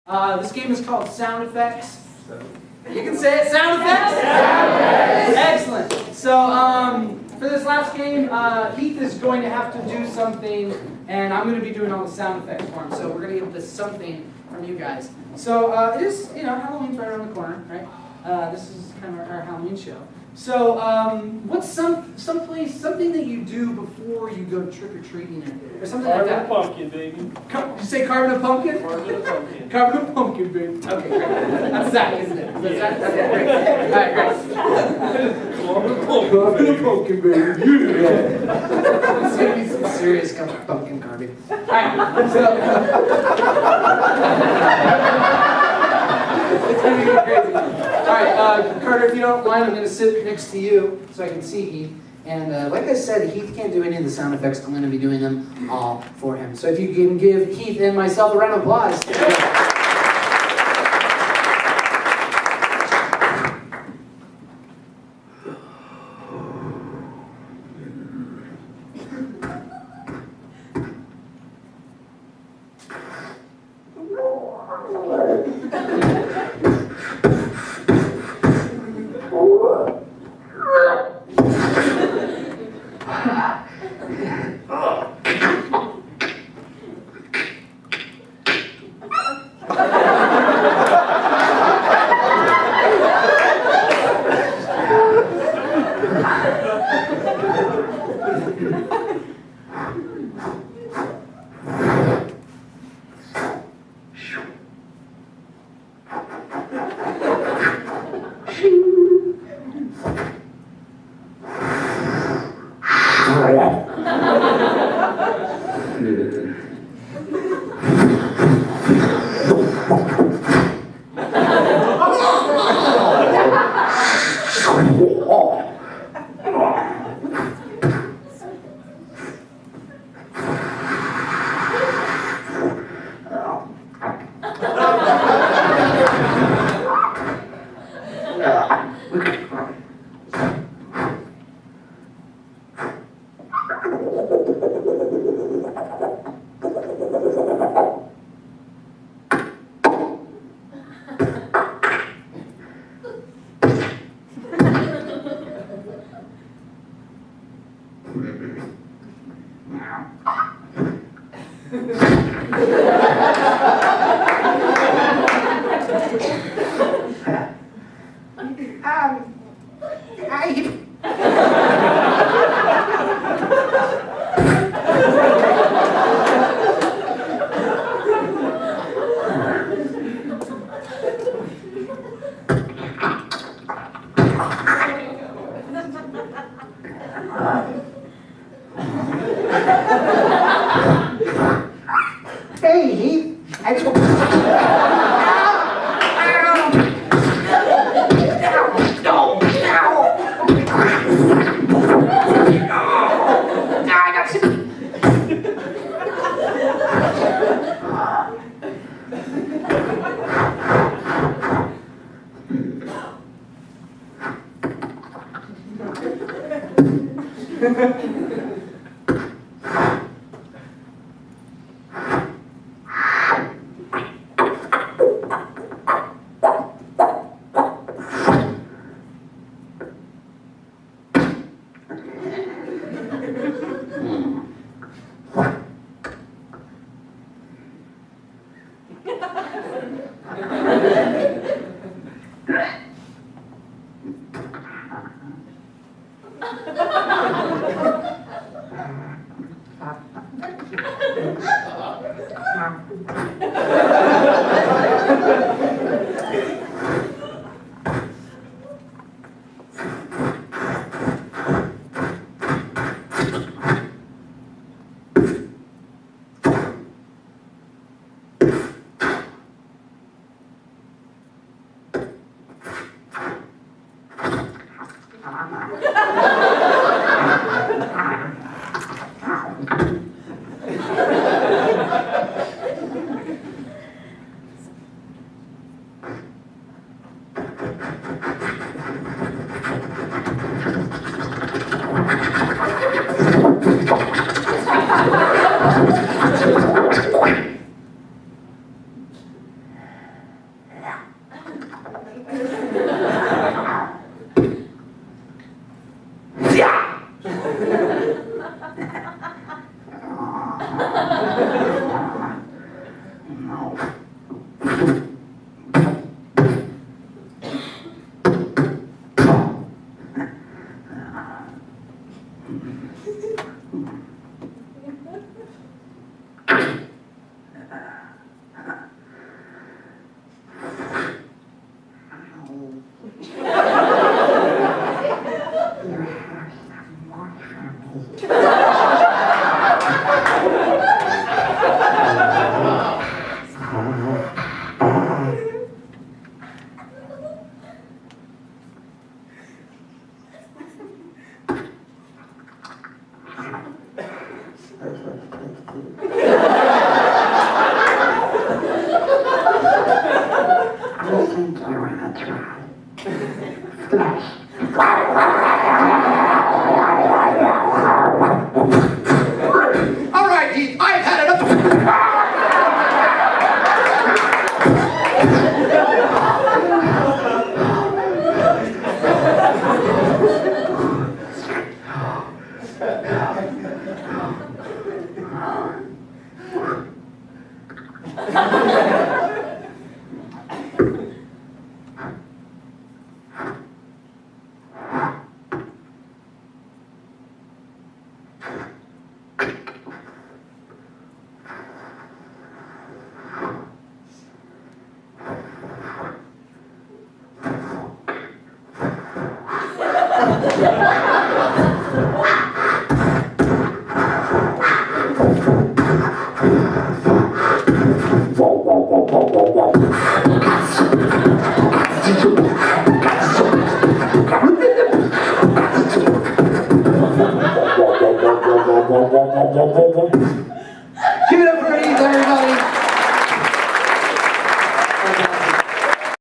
This game is called Sound Effects. You can say it, Sound Effects? Sound Effects! Excellent. So, for this last game, Heath is going to have to do something, and I'm going to be doing all the sound effects for him. So we're going to get this something from you guys. So, it is, Halloween's right around the corner, right? This is kind of our Halloween show. So, what's something that you do before you go trick-or-treating or something like that? Carving a pumpkin, baby. You say carving a pumpkin? Carving a pumpkin. Carving a pumpkin, baby. Okay, great. That's Zach, isn't it? That's Zach? Okay, great. All right, great. Carving a pumpkin, baby. Yeah. It's going to be some serious pumpkin carving. All right, so... It's going to get crazy. All right, Carter, if you don't mind, I'm going to sit next to you so I can see Heath. And like I said, Heath can't do any of the sound effects. I'm going to be doing them all for him. So if you can give Heath and myself a round of applause. Yeah. Hey, Heath. I just... All right, Heath, I've had enough.